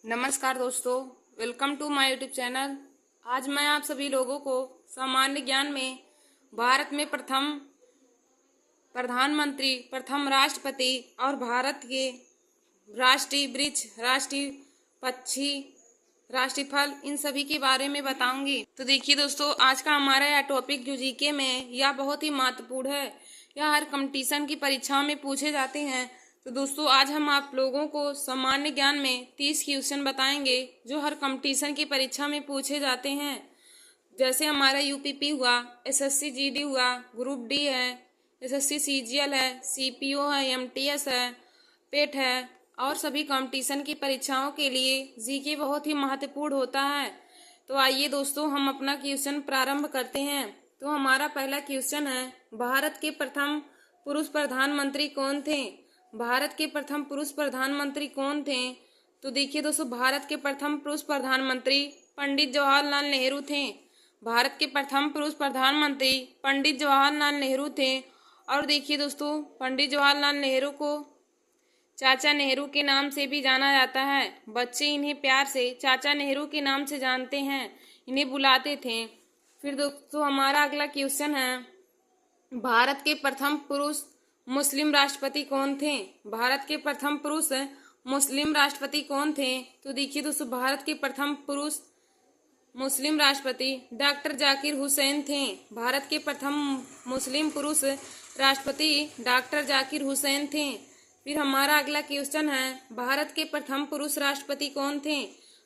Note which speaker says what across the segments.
Speaker 1: नमस्कार दोस्तों, welcome to my YouTube channel. आज मैं आप सभी लोगों को सामान्य ज्ञान में भारत में प्रथम प्रधानमंत्री, प्रथम राष्ट्रपति और भारत के राष्ट्रीय वृक्ष, राष्ट्रीय पक्षी, राष्ट्रीय फल, इन सभी के बारे में बताऊंगी। तो देखिए दोस्तों, आज का हमारा यह टॉपिक जो जीके में यह बहुत ही महत्वपूर्ण है। यह हर कंपटीशन की परीक्षाओं में पूछे जाते हैं। तो दोस्तों, आज हम आप लोगों को सामान्य ज्ञान में 30 क्वेश्चन बताएंगे जो हर कंपटीशन की परीक्षा में पूछे जाते हैं। जैसे हमारा यूपीपी हुआ, एसएससी जीडी हुआ, ग्रुप डी है, एसएससी सीजीएल है, सीपीओ है, एमटीएस है, पेट है और सभी कंपटीशन की परीक्षाओं के लिए जीके बहुत ही महत्वपूर्ण होता है। तो आइए दोस्तों, हम अपना क्वेश्चन प्रारंभ करते हैं। तो हमारा पहला क्वेश्चन है, भारत के प्रथम पुरुष प्रधानमंत्री कौन थे? भारत के प्रथम पुरुष प्रधानमंत्री कौन थे? तो देखिए दोस्तों, भारत के प्रथम पुरुष प्रधानमंत्री पंडित जवाहरलाल नेहरू थे। भारत के प्रथम पुरुष प्रधानमंत्री पंडित जवाहरलाल नेहरू थे। और देखिए दोस्तों, पंडित जवाहरलाल नेहरू को चाचा नेहरू के नाम से भी जाना जाता है। बच्चे इन्हें प्यार से चाचा नेहरू के नाम से जानते हैं, इन्हें बुलाते थे। फिर दोस्तों, हमारा अगला क्वेश्चन है, भारत के प्रथम पुरुष मुस्लिम राष्ट्रपति कौन थे? भारत के प्रथम पुरुष मुस्लिम राष्ट्रपति कौन थे? तो देखिए दोस्तों, भारत के प्रथम पुरुष मुस्लिम राष्ट्रपति डॉक्टर जाकिर हुसैन थे। भारत के प्रथम मुस्लिम पुरुष राष्ट्रपति डॉक्टर जाकिर हुसैन थे। फिर हमारा अगला क्वेश्चन है, भारत के प्रथम पुरुष राष्ट्रपति कौन थे?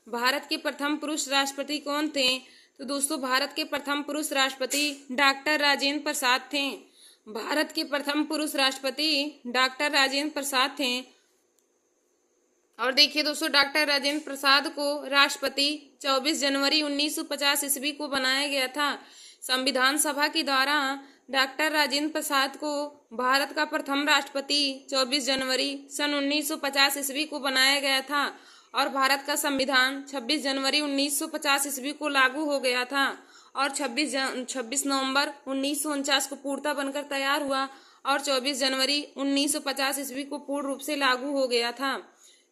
Speaker 1: भारत के प्रथम पुरुष राष्ट्रपति कौन थे? तो दोस्तों, भारत के प्रथम पुरुष राष्ट्रपति डॉक्टर राजेंद्र प्रसाद थे। भारत के प्रथम पुरुष राष्ट्रपति डॉक्टर राजेंद्र प्रसाद थे। और देखिए दोस्तों, डॉक्टर राजेंद्र प्रसाद को राष्ट्रपति 24 जनवरी 1950 ईस्वी को बनाया गया था। संविधान सभा के द्वारा डॉक्टर राजेंद्र प्रसाद को भारत का प्रथम राष्ट्रपति 24 जनवरी सन 1950 ईस्वी को बनाया गया था और भारत का संविधान 26 जनवरी 1950 ईस्वी को लागू हो गया था और 26 नवंबर 1949 को पूर्णतः बनकर तैयार हुआ और 24 जनवरी 1950 ईस्वी को पूर्ण रूप से लागू हो गया था।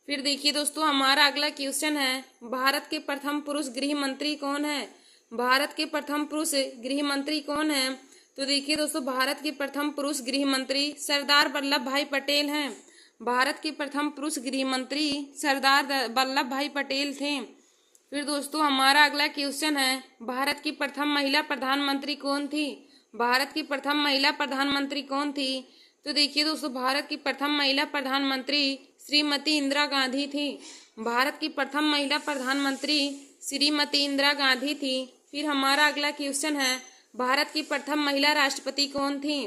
Speaker 1: फिर देखिए दोस्तों, हमारा अगला क्वेश्चन है, भारत के प्रथम पुरुष गृह मंत्री कौन है? भारत के प्रथम पुरुष गृह मंत्री कौन है? तो देखिए दोस्तों, भारत के प्रथम पुरुष गृह मंत्री सरदार वल्लभ भाई पटेल हैं। भारत के प्रथम पुरुष गृह मंत्री सरदार वल्लभ भाई पटेल थे। फिर दोस्तों, हमारा अगला क्वेश्चन है, भारत की प्रथम महिला प्रधानमंत्री कौन थी? भारत की प्रथम महिला प्रधानमंत्री कौन थी? तो देखिए दोस्तों, भारत की प्रथम महिला प्रधानमंत्री श्रीमती इंदिरा गांधी थी। भारत की प्रथम महिला प्रधानमंत्री श्रीमती इंदिरा गांधी थी। फिर हमारा अगला क्वेश्चन है, भारत की प्रथम महिला राष्ट्रपति कौन थी?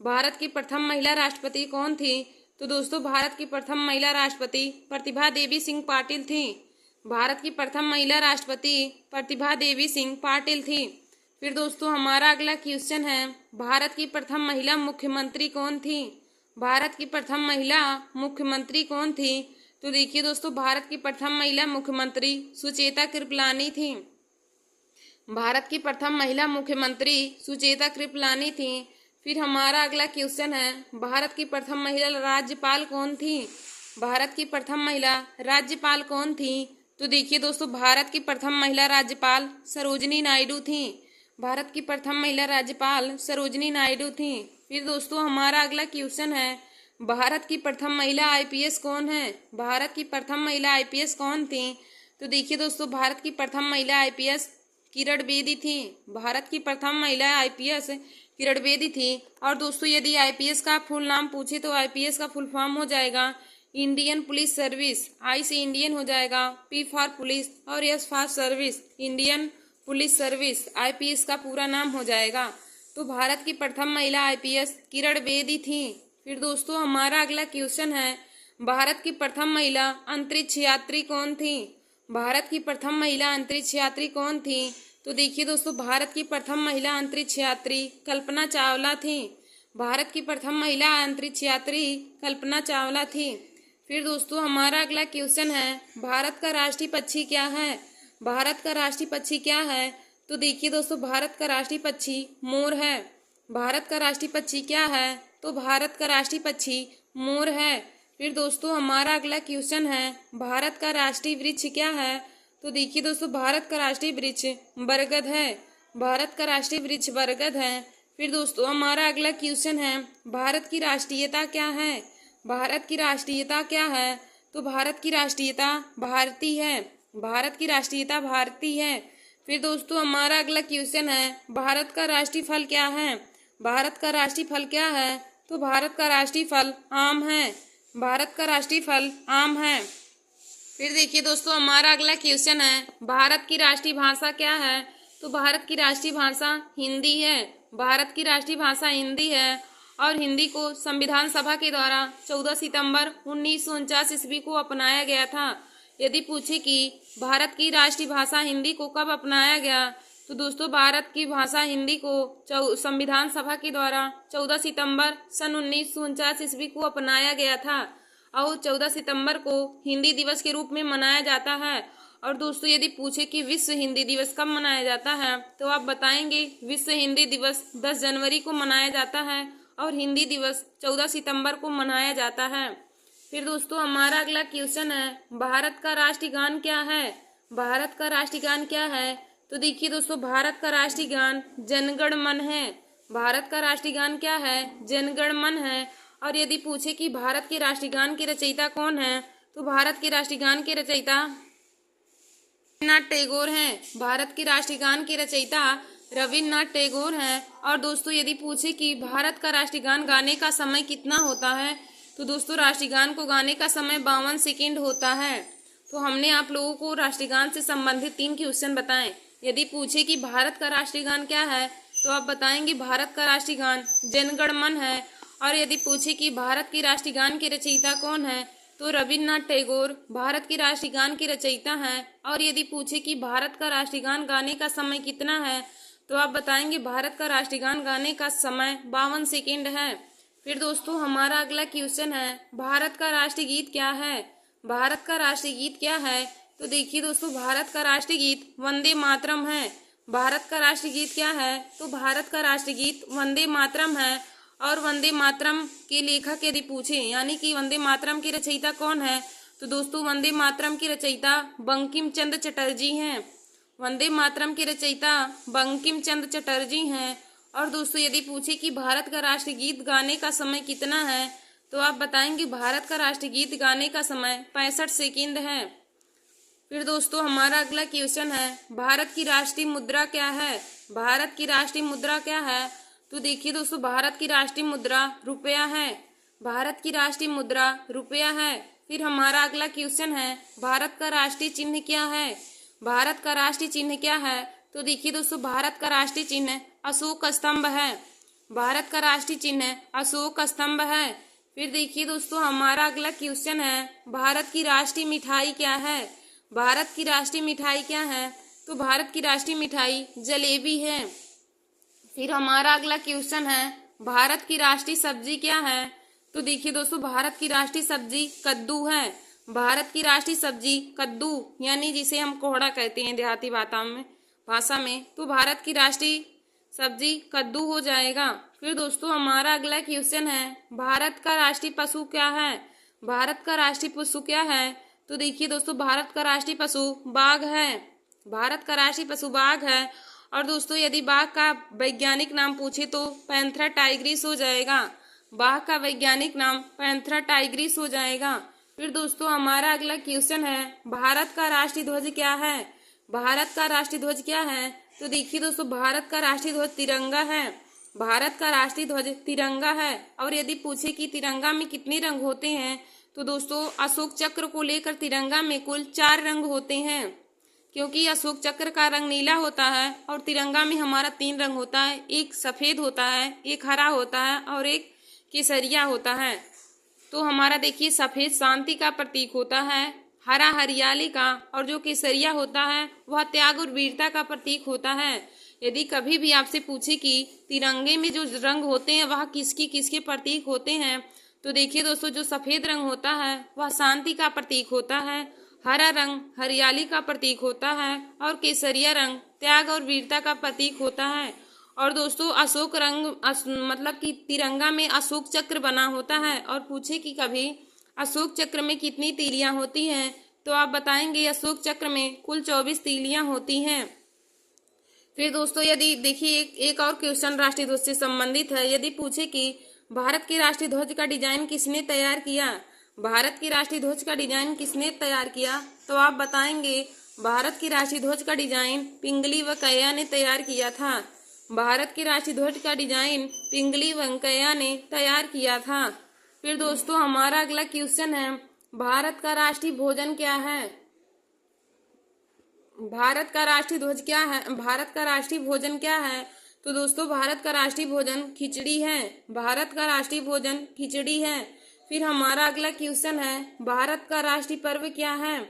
Speaker 1: भारत की प्रथम महिला राष्ट्रपति कौन थी? तो दोस्तों, भारत की प्रथम महिला राष्ट्रपति प्रतिभा देवी सिंह पाटिल थी। भारत की प्रथम महिला राष्ट्रपति प्रतिभा देवी सिंह पाटिल थी। फिर दोस्तों, हमारा अगला क्वेश्चन है, भारत की प्रथम महिला मुख्यमंत्री कौन थी? भारत की प्रथम महिला मुख्यमंत्री कौन थी? तो देखिए दोस्तों, भारत की प्रथम महिला मुख्यमंत्री सुचेता कृपलानी थी। भारत की प्रथम महिला मुख्यमंत्री सुचेता कृपलानी थी। फिर हमारा अगला क्वेश्चन है, भारत की प्रथम महिला राज्यपाल कौन थी? भारत की प्रथम महिला राज्यपाल कौन थी? तो देखिए दोस्तों, भारत की प्रथम महिला राज्यपाल सरोजिनी नायडू थी। भारत की प्रथम महिला राज्यपाल सरोजिनी नायडू थी। फिर दोस्तों, हमारा अगला क्वेश्चन है, भारत की प्रथम महिला आईपीएस कौन है? भारत की प्रथम महिला आईपीएस कौन थी? तो देखिए दोस्तों, भारत की प्रथम महिला आईपीएस किरण बेदी थी। भारत की प्रथम महिला आईपीएस किरण बेदी थी। और दोस्तों, यदि आईपीएस का फुल नाम पूछे तो आईपीएस का फुल फॉर्म हो जाएगा इंडियन पुलिस सर्विस। आई से इंडियन हो जाएगा, पी फॉर पुलिस और S for service, Indian police service IPS का पूरा नाम हो जाएगा। तो भारत की प्रथम महिला आईपीएस किरण बेदी थी। फिर दोस्तों, हमारा अगला क्वेश्चन है, भारत की प्रथम महिला अंतरिक्ष यात्री कौन थी? भारत की प्रथम महिला अंतरिक्ष यात्री कौन थी? तो देखिए दोस्तों, भारत की प्रथम महिला अंतरिक्ष यात्री कल्पना चावला थी। भारत की प्रथम महिला अंतरिक्ष यात्री कल्पना चावला थी। फिर दोस्तों, हमारा अगला क्वेश्चन है, भारत का राष्ट्रीय पक्षी क्या है? भारत का राष्ट्रीय पक्षी क्या है? तो देखिए दोस्तों, भारत का राष्ट्रीय पक्षी मोर है। भारत का राष्ट्रीय पक्षी क्या है? तो भारत का राष्ट्रीय पक्षी मोर है। फिर दोस्तों हमारा अगला क्वेश्चन है, भारत का राष्ट्रीय वृक्ष क्या है? तो देखिए दोस्तों, भारत का राष्ट्रीय वृक्ष बरगद है। भारत का राष्ट्रीय वृक्ष बरगद है। फिर दोस्तों हमारा अगला क्वेश्चन है, भारत की राष्ट्रीयता क्या है? भारत की राष्ट्रीयता क्या है? तो भारत की राष्ट्रीयता भारतीय है। भारत की राष्ट्रीयता भारतीय है। फिर दोस्तों हमारा अगला क्वेश्चन है, भारत का राष्ट्रीय फल क्या है? भारत का राष्ट्रीय फल क्या है? तो भारत का राष्ट्रीय फल आम है। भारत का राष्ट्रीय फल आम है। फिर देखिए दोस्तों हमारा अगला क्वेश्चन है, भारत की राष्ट्रीय भाषा क्या है? तो भारत की राष्ट्रीय भाषा हिंदी है। भारत की राष्ट्रीय भाषा हिंदी है और हिंदी को संविधान सभा के द्वारा 14 सितंबर 1949 ईस्वी को अपनाया गया था। यदि पूछे कि भारत की राष्ट्रीय भाषा हिंदी को कब अपनाया गया, तो दोस्तों भारत की भाषा हिंदी को संविधान सभा के द्वारा 14 सितंबर सन 1949 ईस्वी को अपनाया गया था और 14 सितंबर को हिंदी दिवस के रूप में मनाया जाता है। और दोस्तों यदि पूछे कि विश्व हिंदी दिवस कब मनाया जाता है, तो आप बताएंगे विश्व हिंदी दिवस 10 जनवरी को मनाया जाता है और हिंदी दिवस 14 सितंबर को मनाया जाता है। फिर दोस्तों हमारा अगला क्वेश्चन है, भारत का राष्ट्रीय गान क्या है? भारत का राष्ट्रीय गान क्या है? तो देखिए दोस्तों, भारत का राष्ट्रीय गान जन गण मन है। भारत का राष्ट्रीय गान क्या है? जन गण मन है। और यदि पूछे कि भारत के राष्ट्रीय गान के रचयिता कौन है, तो भारत के राष्ट्रीय गान के रचयिता रविन्द्रनाथ टैगोर हैं। भारत के राष्ट्रीय गान के रचयिता रविन्द्रनाथ टैगोर हैं। और दोस्तों यदि पूछे कि भारत का राष्ट्रीय गान गाने का समय कितना होता है, तो दोस्तों राष्ट्रीय गान को गाने का समय 52 सेकेंड होता है। तो हमने आप लोगों को राष्ट्रीय गान से संबंधित 3 क्वेश्चन बताएं। यदि पूछे कि भारत का राष्ट्रीय गान क्या है, तो आप बताएंगे भारत का राष्ट्रीय गान जन गण मन है। और यदि पूछे कि भारत के राष्ट्रीय गान के रचयिता कौन है, तो रविन्द्रनाथ टैगोर भारत के राष्ट्रीय गान के रचयिता हैं। और यदि पूछे कि भारत का राष्ट्रीय गान गाने का समय कितना है, तो आप बताएंगे भारत का राष्ट्रीय गान गाने का समय 52 सेकेंड है। फिर दोस्तों हमारा अगला क्वेश्चन है, भारत का राष्ट्रीय गीत क्या है? भारत का राष्ट्रीय गीत क्या है? तो देखिए दोस्तों, भारत का राष्ट्रीय गीत वंदे मातरम है। भारत का राष्ट्रीय गीत क्या है? तो भारत का राष्ट्रीय गीत वंदे मातरम है। और वंदे मातरम के लेखक यदि पूछे, यानी कि वंदे मातरम के रचयिता कौन है, तो दोस्तों वंदे मातरम के रचयिता बंकिम चंद्र चटर्जी हैं। वंदे मातरम के रचयिता बंकिम चंद्र चटर्जी हैं। और दोस्तों यदि पूछे कि भारत का राष्ट्रीय गीत गाने का समय कितना है, तो आप बताएंगे भारत का राष्ट्रीय गीत गाने का समय 65 सेकेंड है। फिर दोस्तों हमारा अगला क्वेश्चन है, भारत की राष्ट्रीय मुद्रा क्या है? भारत की राष्ट्रीय मुद्रा क्या है? तो देखिए दोस्तों, भारत की राष्ट्रीय मुद्रा रुपया है। भारत की राष्ट्रीय मुद्रा रुपया है। फिर हमारा अगला क्वेश्चन है, भारत का राष्ट्रीय चिन्ह क्या है? भारत का राष्ट्रीय चिन्ह क्या है? तो देखिए दोस्तों, भारत का राष्ट्रीय चिन्ह अशोक स्तंभ है। भारत का राष्ट्रीय चिन्ह अशोक स्तंभ है। फिर देखिए दोस्तों हमारा अगला क्वेश्चन है, भारत की राष्ट्रीय मिठाई क्या है? भारत की राष्ट्रीय मिठाई क्या है? तो भारत की राष्ट्रीय मिठाई जलेबी है। फिर हमारा अगला क्वेश्चन है, भारत की राष्ट्रीय सब्जी क्या है? तो देखिए दोस्तों, भारत की राष्ट्रीय सब्जी कद्दू है। भारत की राष्ट्रीय सब्जी कद्दू, यानी जिसे हम कोहड़ा कहते हैं देहाती भाषा में, तो भारत की राष्ट्रीय सब्जी कद्दू हो जाएगा। फिर दोस्तों हमारा अगला क्वेश्चन है, भारत का राष्ट्रीय पशु क्या है? भारत का राष्ट्रीय पशु क्या है? तो देखिए दोस्तों, भारत का राष्ट्रीय पशु बाघ है। भारत का राष्ट्रीय पशु बाघ है। और दोस्तों यदि बाघ का वैज्ञानिक नाम पूछे तो पैंथरा टाइग्रिस हो जाएगा। बाघ का वैज्ञानिक नाम पैंथरा टाइग्रिस हो जाएगा। फिर दोस्तों हमारा अगला क्वेश्चन है, भारत का राष्ट्रीय ध्वज क्या है? भारत का राष्ट्रीय ध्वज क्या है? तो देखिए दोस्तों, भारत का राष्ट्रीय ध्वज तिरंगा है। भारत का राष्ट्रीय ध्वज तिरंगा है। और यदि पूछे कि तिरंगा में कितने रंग होते हैं, तो दोस्तों अशोक चक्र को लेकर तिरंगा में कुल 4 रंग होते हैं, क्योंकि अशोक चक्र का रंग नीला होता है और तिरंगा में हमारा 3 रंग होता है, एक सफेद होता है, एक हरा होता है और एक केसरिया होता है। तो हमारा देखिए, सफेद शांति का प्रतीक होता है, हरा हरियाली का, और जो केसरिया होता है वह त्याग और वीरता का प्रतीक होता है। यदि कभी भी आपसे पूछे कि तिरंगे में जो रंग होते हैं वह किसके प्रतीक होते हैं, तो देखिए दोस्तों, जो सफेद रंग होता है वह शांति का प्रतीक होता है, हरा रंग हरियाली का प्रतीक होता है और केसरिया रंग त्याग और वीरता का प्रतीक होता है। और दोस्तों अशोक रंग मतलब कि तिरंगा में अशोक चक्र बना होता है। और पूछे कि कभी अशोक चक्र में कितनी तीलियां होती हैं? तो आप बताएंगे अशोक चक्र में कुल 24 तीलियां होती हैं। फिर दोस्तों यदि देखिए एक और क्वेश्चन राष्ट्रीय ध्वज से संबंधित है। यदि पूछे कि भारत के राष्ट्रीय ध्वज का डिजाइन किसने तैयार किया? भारत की राष्ट्रीय ध्वज का डिजाइन किसने तैयार किया? तो आप बताएंगे भारत की राष्ट्रीय ध्वज का डिजाइन पिंगली व कैया ने तैयार किया था। भारत की राष्ट्रीय ध्वज का डिजाइन पिंगली व कैया ने तैयार किया था। फिर दोस्तों हमारा अगला क्वेश्चन है, भारत का राष्ट्रीय भोजन क्या है? भारत का राष्ट्रीय ध्वज क्या है? भारत का राष्ट्रीय भोजन क्या है? तो दोस्तों भारत का राष्ट्रीय भोजन खिचड़ी है। भारत का राष्ट्रीय भोजन खिचड़ी है। फिर हमारा अगला क्वेश्चन है, भारत का राष्ट्रीय पर्व क्या है?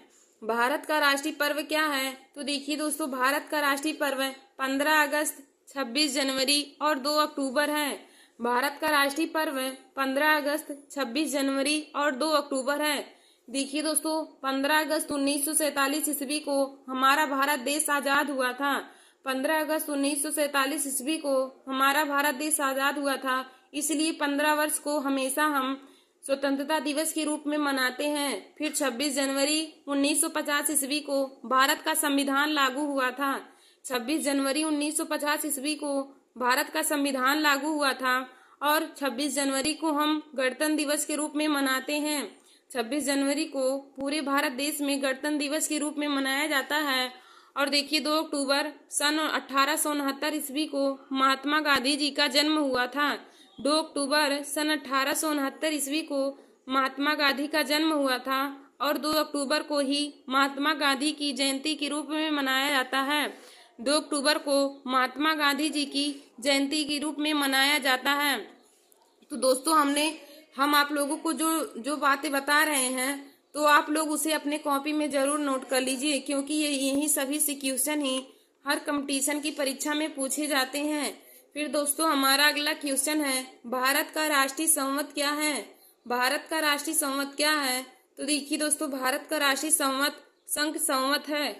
Speaker 1: भारत का राष्ट्रीय पर्व क्या है? तो देखिए दोस्तों भारत का राष्ट्रीय पर्व 15 अगस्त, 26 जनवरी और 2 अक्टूबर है। भारत का राष्ट्रीय पर्व 15 अगस्त, 26 जनवरी और 2 अक्टूबर है। देखिए दोस्तों 15 अगस्त 1947 ईस्वी को हमारा भारत देश आजाद हुआ था। 15 अगस्त 1947 ईस्वी को हमारा भारत देश आजाद हुआ था, इसलिए 15 वर्ष को हमेशा हम स्वतंत्रता दिवस के रूप में मनाते हैं। फिर 26 जनवरी 1950 ईस्वी को भारत का संविधान लागू हुआ था। 26 जनवरी 1950 ईस्वी को भारत का संविधान लागू हुआ था और 26 जनवरी को हम गणतंत्र दिवस के रूप में मनाते हैं। 26 जनवरी को पूरे भारत देश में गणतंत्र दिवस के रूप में मनाया जाता है। और देखिए 2 अक्टूबर सन 1869 ईस्वी को महात्मा गांधी जी का जन्म हुआ था। 2 अक्टूबर सन 1869 ईस्वी को महात्मा गांधी का जन्म हुआ था और 2 अक्टूबर को ही महात्मा गांधी की जयंती के रूप में मनाया जाता है। 2 अक्टूबर को महात्मा गांधी जी की जयंती के रूप में मनाया जाता है। तो दोस्तों हम आप लोगों को जो बातें बता रहे हैं तो आप लोग उसे अपने कॉपी में जरूर नोट कर लीजिए, क्योंकि यही सभी से क्वेश्चन ही हर कंपटीशन की परीक्षा में पूछे जाते हैं। फिर दोस्तों हमारा अगला क्वेश्चन है, भारत का राष्ट्रीय संवत क्या है? भारत का राष्ट्रीय संवत क्या है? तो देखिए दोस्तों भारत का राष्ट्रीय संवत शंख संवत है।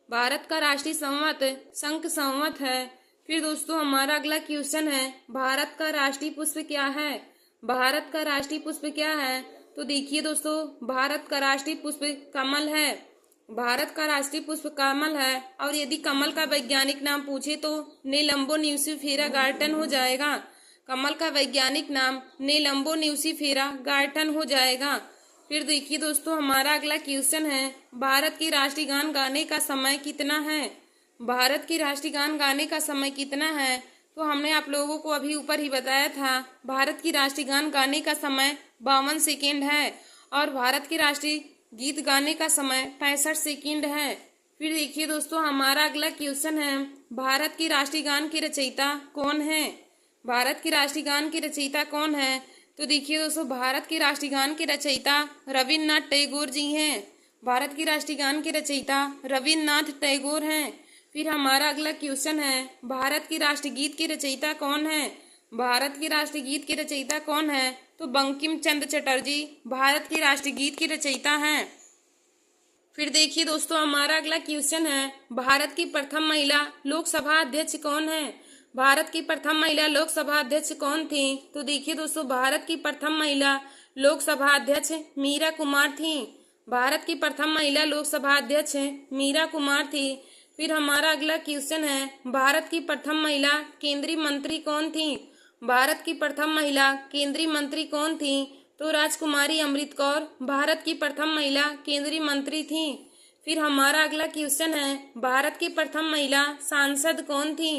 Speaker 1: भारत का राष्ट्रीय संवत शंख संवत है। फिर दोस्तों हमारा अगला क्वेश्चन है, भारत का राष्ट्रीय पुष्प क्या है? भारत का राष्ट्रीय पुष्प क्या है? तो देखिए दोस्तों भारत का राष्ट्रीय पुष्प कमल है। भारत का राष्ट्रीय पुष्प कमल है। और यदि कमल का वैज्ञानिक नाम पूछे तो नीलंबो न्यूसीफेरा गार्टन हो जाएगा। कमल का वैज्ञानिक नाम नीलंबो न्यूसीफेरा गार्टन हो जाएगा। फिर देखिए दोस्तों हमारा अगला क्वेश्चन है, भारत की राष्ट्रीय गान गाने का समय कितना है? भारत की राष्ट्रीय गान गाने का समय कितना है? तो हमने आप लोगों को अभी ऊपर ही बताया था, भारत की राष्ट्रीय गान गाने का समय 52 सेकेंड है और भारत की राष्ट्रीय गीत गाने का समय 65 सेकेंड है। फिर देखिए दोस्तों हमारा अगला क्वेश्चन है, भारत की राष्ट्रीय गान की रचयिता कौन है? भारत की राष्ट्रीय गान की रचयिता कौन है? तो देखिए दोस्तों भारत के राष्ट्रीय गान के रचयिता रविन्द्रनाथ टैगोर जी हैं। भारत की राष्ट्रीय गान के रचयिता रविन्द्रनाथ टैगोर हैं। फिर हमारा अगला क्वेश्चन है, भारत की राष्ट्रीय गीत के रचयिता कौन है? भारत के राष्ट्रीय गीत के रचयिता कौन है? तो बंकिम चंद्र चटर्जी भारत के राष्ट्रीय गीत के रचयिता हैं। फिर देखिए दोस्तों हमारा अगला क्वेश्चन है, भारत की प्रथम महिला लोकसभा अध्यक्ष कौन है? भारत की प्रथम महिला लोकसभा अध्यक्ष कौन थी? तो देखिए दोस्तों भारत की प्रथम महिला लोकसभा अध्यक्ष मीरा कुमार थी। भारत की प्रथम महिला लोकसभा अध्यक्ष मीरा कुमार थी। फिर हमारा अगला क्वेश्चन है, भारत की प्रथम महिला केंद्रीय मंत्री कौन थी? भारत की प्रथम महिला केंद्रीय मंत्री कौन थी? तो राजकुमारी अमृत कौर भारत की प्रथम महिला केंद्रीय मंत्री थी। फिर हमारा अगला क्वेश्चन है, भारत की प्रथम महिला सांसद कौन थी?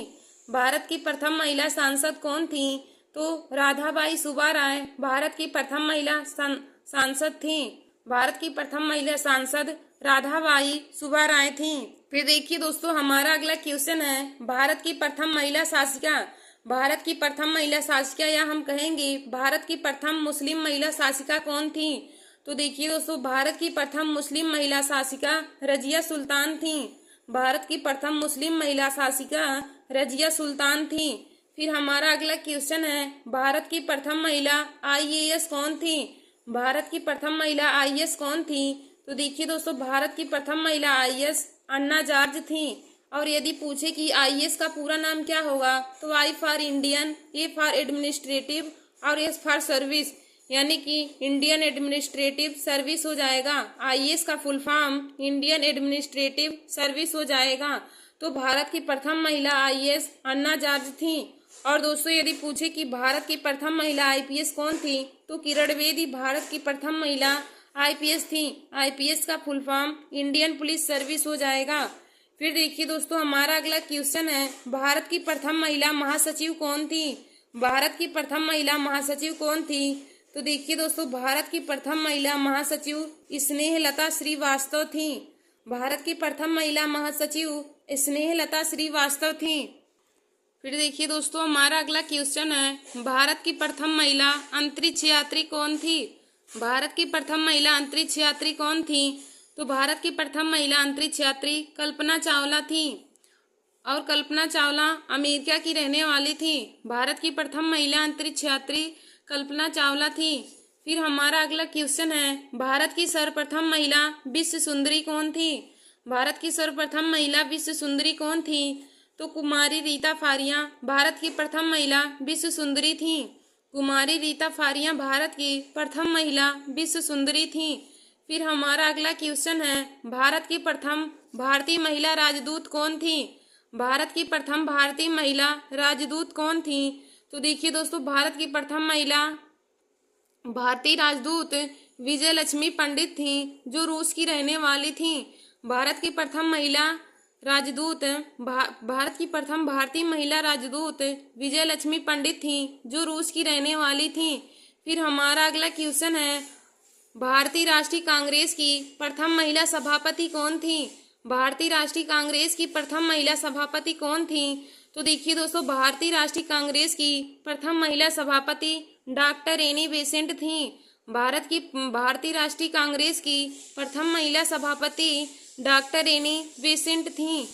Speaker 1: भारत की प्रथम महिला सांसद कौन थी? तो राधाबाई सुब्बा राय भारत की प्रथम महिला सांसद थी। भारत की प्रथम महिला सांसद राधाबाई सुब्बा राय थी। फिर देखिए दोस्तों हमारा अगला क्वेश्चन है, भारत की प्रथम महिला शासिका। भारत की प्रथम महिला शासिका या हम कहेंगे भारत की प्रथम मुस्लिम महिला शासिका कौन थी? तो देखिए दोस्तों भारत की प्रथम मुस्लिम महिला शासिका रजिया सुल्तान थी। भारत की प्रथम मुस्लिम महिला शासिका रजिया सुल्तान थी। फिर हमारा अगला क्वेश्चन है, भारत की प्रथम महिला IAS कौन थी? भारत की प्रथम महिला IAS कौन थी? तो देखिए दोस्तों भारत की प्रथम महिला IAS अन्ना जॉर्ज थी। और यदि पूछे कि IAS का पूरा नाम क्या होगा तो I for Indian, A for administrative और S फॉर सर्विस, यानी कि इंडियन एडमिनिस्ट्रेटिव सर्विस हो जाएगा। आईएएस का full form Indian administrative service हो जाएगा। तो भारत की प्रथम महिला आईएएस अन्ना जॉर्ज थी। और दोस्तों यदि पूछे कि भारत की प्रथम महिला आईपीएस कौन थी, तो किरण बेदी भारत की प्रथम महिला आईपीएस थी। आईपीएस का full form Indian police service हो जाएगा। फिर देखिए दोस्तों, हमारा अगला क्वेश्चन है, भारत की प्रथम महिला महासचिव कौन थी? भारत की प्रथम महिला महासचिव कौन थी? तो देखिए दोस्तों, भारत की प्रथम महिला महासचिव स्नेहलता श्रीवास्तव थी। भारत की प्रथम महिला महासचिव स्नेहलता श्रीवास्तव थी। फिर देखिए दोस्तों, हमारा अगला क्वेश्चन है, भारत की प्रथम महिला अंतरिक्ष यात्री कौन थी? भारत की प्रथम महिला अंतरिक्ष यात्री कौन थी? तो भारत की प्रथम महिला अंतरिक्ष यात्री कल्पना चावला थी। और कल्पना चावला अमेरिका की रहने वाली थी। भारत की प्रथम महिला अंतरिक्ष यात्री कल्पना चावला थी। फिर हमारा अगला क्वेश्चन है, भारत की सर्वप्रथम महिला विश्व सुंदरी कौन थी? भारत की सर्वप्रथम महिला विश्व सुंदरी कौन थी? तो कुमारी रीता फारिया भारत की प्रथम महिला विश्व सुंदरी थी। कुमारी रीता फारिया भारत की प्रथम महिला विश्व सुंदरी थी। फिर हमारा अगला क्वेश्चन है, भारत की प्रथम भारतीय महिला राजदूत कौन थी? भारत की प्रथम भारतीय महिला राजदूत कौन थी? तो देखिए दोस्तों, भारत की प्रथम महिला भारतीय राजदूत विजय लक्ष्मी पंडित थी, जो रूस की रहने वाली थी। भारत की प्रथम महिला राजदूत भारत की प्रथम भारतीय महिला राजदूत विजय लक्ष्मी पंडित थी, जो रूस की रहने वाली थी। फिर हमारा अगला क्वेश्चन है, भारतीय राष्ट्रीय कांग्रेस की प्रथम महिला सभापति कौन थी? भारतीय राष्ट्रीय कांग्रेस की प्रथम महिला सभापति कौन थी? तो देखिए दोस्तों, भारतीय राष्ट्रीय कांग्रेस की प्रथम महिला सभापति डॉक्टर एनी बेसेंट थी। भारतीय राष्ट्रीय कांग्रेस की प्रथम महिला सभापति डॉक्टर एनी बेसेंट थी।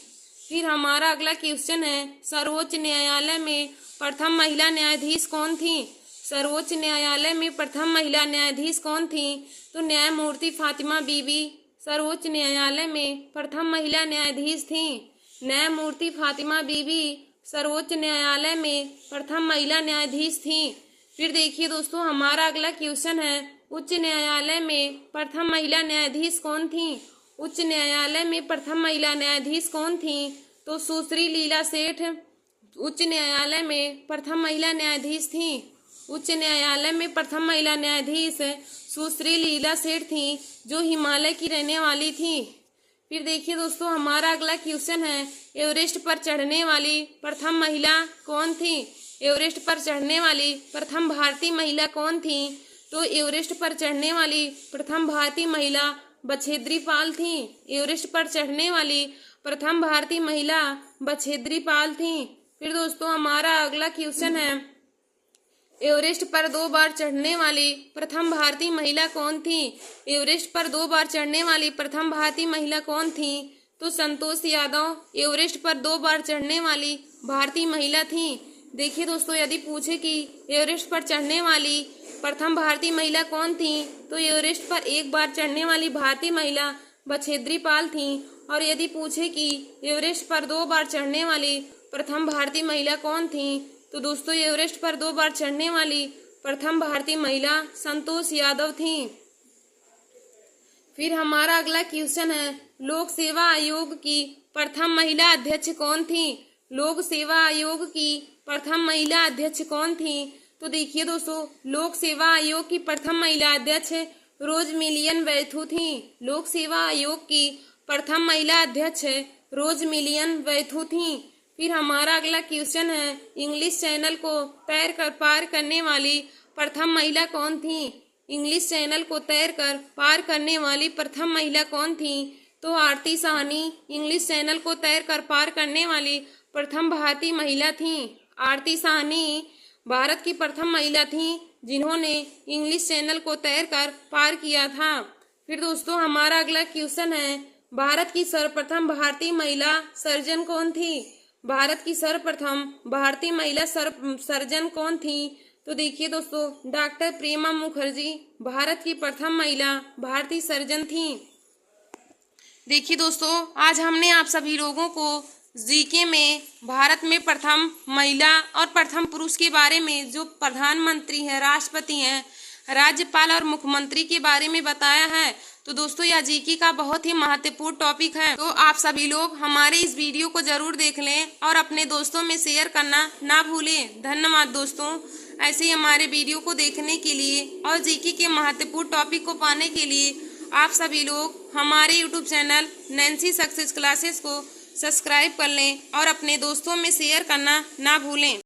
Speaker 1: फिर हमारा अगला क्वेश्चन है, सर्वोच्च न्यायालय में प्रथम महिला न्यायाधीश कौन थी? सर्वोच्च न्यायालय में प्रथम महिला न्यायाधीश कौन थी? तो न्यायमूर्ति फातिमा बीबी सर्वोच्च न्यायालय में प्रथम महिला न्यायाधीश थी। न्यायमूर्ति फातिमा बीबी सर्वोच्च न्यायालय में प्रथम महिला न्यायाधीश थी। फिर देखिए दोस्तों, हमारा अगला क्वेश्चन है, उच्च न्यायालय में प्रथम महिला न्यायाधीश कौन थी? उच्च न्यायालय में प्रथम महिला न्यायाधीश कौन थी? तो सुश्री लीला सेठ उच्च न्यायालय में प्रथम महिला न्यायाधीश थी। उच्च न्यायालय में प्रथम महिला न्यायाधीश सुश्री लीला सेठ थी, जो हिमालय की रहने वाली थी। फिर देखिए दोस्तों, हमारा अगला क्वेश्चन है, एवरेस्ट पर चढ़ने वाली प्रथम महिला कौन थी? एवरेस्ट पर चढ़ने वाली प्रथम भारतीय महिला कौन थी? तो एवरेस्ट पर चढ़ने वाली प्रथम भारतीय महिला बछेद्री पाल थी। एवरेस्ट पर चढ़ने वाली प्रथम भारतीय महिला बछेद्री पाल थी। फिर दोस्तों, हमारा अगला क्वेश्चन है, एवरेस्ट पर 2 बार चढ़ने वाली प्रथम भारतीय महिला कौन थी? एवरेस्ट पर 2 बार चढ़ने वाली प्रथम भारतीय महिला कौन थी? तो संतोष यादव एवरेस्ट पर 2 बार चढ़ने वाली भारतीय महिला थी। देखिए दोस्तों, यदि पूछे कि एवरेस्ट पर चढ़ने वाली प्रथम भारतीय महिला कौन थी, तो एवरेस्ट पर 1 बार चढ़ने वाली भारतीय महिला बछेद्री पाल थी। और यदि पूछे कि एवरेस्ट पर 2 बार चढ़ने वाली प्रथम भारतीय महिला कौन थी, तो दोस्तों एवरेस्ट पर 2 बार चढ़ने वाली प्रथम भारतीय महिला संतोष यादव थी। फिर हमारा अगला क्वेश्चन है, लोक सेवा आयोग की प्रथम महिला अध्यक्ष कौन थी? लोक सेवा आयोग की प्रथम महिला अध्यक्ष कौन थी? तो देखिए दोस्तों, लोक सेवा आयोग की प्रथम महिला अध्यक्ष रोज मिलियन वैथू थी। लोक सेवा आयोग की प्रथम महिला अध्यक्ष रोज मिलियन वैथू थी। फिर हमारा अगला क्वेश्चन है, इंग्लिश चैनल को तैर कर पार करने वाली प्रथम महिला कौन थी? इंग्लिश चैनल को तैर कर पार करने वाली प्रथम महिला कौन थी? तो आरती साहनी इंग्लिश चैनल को तैर कर पार करने वाली प्रथम भारतीय महिला थी। आरती साहनी भारत की प्रथम महिला थी, जिन्होंने इंग्लिश चैनल को तैर कर पार किया था। फिर दोस्तों, हमारा अगला क्वेश्चन है, भारत की सर्वप्रथम भारतीय महिला सर्जन कौन थी? भारत की सर्वप्रथम भारतीय महिला सर्जन कौन थी? तो देखिए दोस्तों, डॉक्टर प्रेमा मुखर्जी भारत की प्रथम महिला भारतीय सर्जन थी। देखिए दोस्तों, आज हमने आप सभी लोगों को जीके में भारत में प्रथम महिला और प्रथम पुरुष के बारे में, जो प्रधानमंत्री हैं, राष्ट्रपति हैं, राज्यपाल और मुख्यमंत्री के बारे में बताया है। तो दोस्तों यह जीके का बहुत ही महत्वपूर्ण टॉपिक है। तो आप सभी लोग हमारे इस वीडियो को जरूर देख लें और अपने दोस्तों में शेयर करना ना भूलें। धन्यवाद दोस्तों। ऐसे ही हमारे वीडियो को देखने के लिए और जीके के महत्वपूर्ण टॉपिक को पाने के लिए आप सभी लोग हमारे YouTube channel Nancy success classes को सब्सक्राइब कर लें और अपने दोस्तों में शेयर करना ना भूलें।